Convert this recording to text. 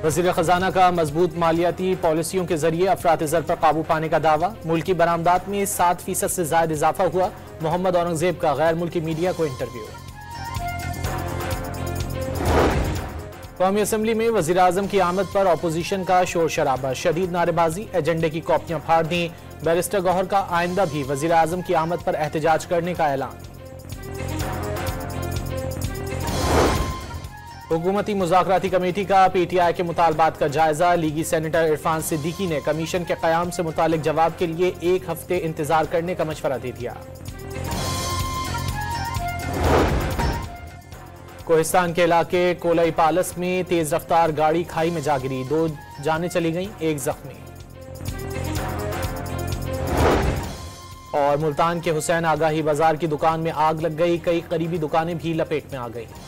वज़ीर ख़जाना का मजबूत मालियाती पॉलिसियों के जरिए अफरात-ए-ज़र पर काबू पाने का दावा। मुल्की बरामदात में 7% से ज़ायद इजाफा हुआ। मोहम्मद औरंगजेब का गैर मुल्की मीडिया को इंटरव्यू। कौमी असम्बली में वज़ीर आज़म की आमद पर अपोजिशन का शोर शराबा, शदीद नारेबाजी, एजेंडे की कॉपियां फाड़ दी। बैरिस्टर गौहर का आइंदा भी वज़ीर आज़म की आमद पर एहतजाज करने का ऐलान। हुकूमती मुज़ाकराती कमेटी का PTI के मुतालबात का जायजा। लीगी सेनेटर इरफान सिद्दीकी ने कमीशन के क़याम से मुतालिक जवाब के लिए 1 हफ्ते इंतजार करने का मशवरा दे दिया। कोहिस्तान के इलाके कोलाई पालस में तेज रफ्तार गाड़ी खाई में जा गिरी, 2 जानें चली गईं, 1 जख्मी। और मुल्तान के हुसैन आगाही बाजार की दुकान में आग लग गई, कई करीबी दुकानें भी लपेट में आ गईं।